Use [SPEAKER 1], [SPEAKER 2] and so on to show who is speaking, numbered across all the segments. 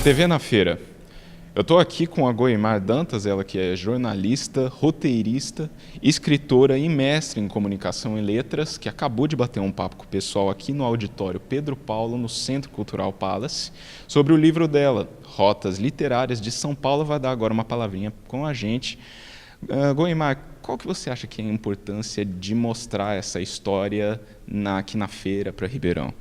[SPEAKER 1] TV na Feira. Eu estou aqui com a Goimar Dantas, ela que é jornalista, roteirista, escritora e mestre em comunicação e letras, que acabou de bater um papo com o pessoal aqui no auditório Pedro Paulo, no Centro Cultural Palace, sobre o livro dela, Rotas Literárias de São Paulo. Vai dar agora uma palavrinha com a gente. Goimar, qual que você acha que é a importância de mostrar essa história aqui na feira para Ribeirão?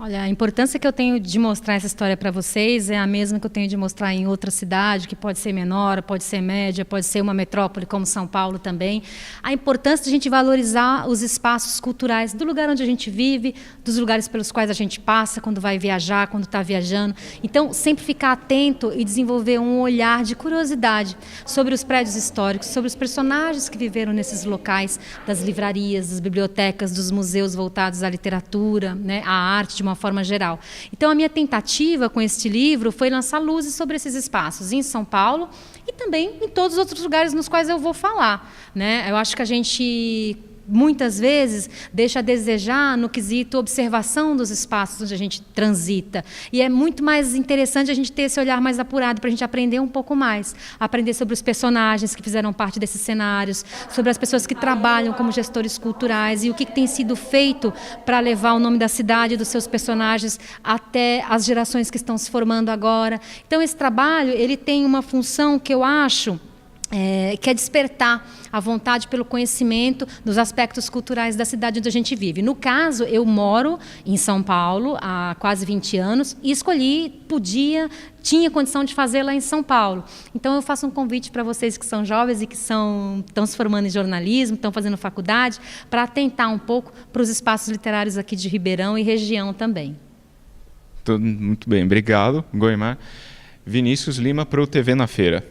[SPEAKER 2] Olha, a importância que eu tenho de mostrar essa história para vocês é a mesma que eu tenho de mostrar em outra cidade, que pode ser menor, pode ser média, pode ser uma metrópole como São Paulo também. A importância de a gente valorizar os espaços culturais do lugar onde a gente vive, dos lugares pelos quais a gente passa quando vai viajar, quando está viajando. Então, sempre ficar atento e desenvolver um olhar de curiosidade sobre os prédios históricos, sobre os personagens que viveram nesses locais, das livrarias, das bibliotecas, dos museus voltados à literatura, né, à arte de uma forma geral. Então, a minha tentativa com este livro foi lançar luzes sobre esses espaços em São Paulo e também em todos os outros lugares nos quais eu vou falar, né? Eu acho que a gente muitas vezes deixa a desejar no quesito observação dos espaços onde a gente transita. E é muito mais interessante a gente ter esse olhar mais apurado para a gente aprender um pouco mais. Aprender sobre os personagens que fizeram parte desses cenários, sobre as pessoas que trabalham como gestores culturais e o que tem sido feito para levar o nome da cidade e dos seus personagens até as gerações que estão se formando agora. Então, esse trabalho ele tem uma função que eu acho que é despertar a vontade pelo conhecimento dos aspectos culturais da cidade onde a gente vive. No caso, eu moro em São Paulo há quase 20 anos e escolhi, tinha condição de fazer lá em São Paulo. Então, eu faço um convite para vocês que são jovens e que estão se formando em jornalismo, estão fazendo faculdade, para atentar um pouco para os espaços literários aqui de Ribeirão e região também.
[SPEAKER 1] Muito bem, obrigado, Goimar. Vinícius Lima para o TV na Feira.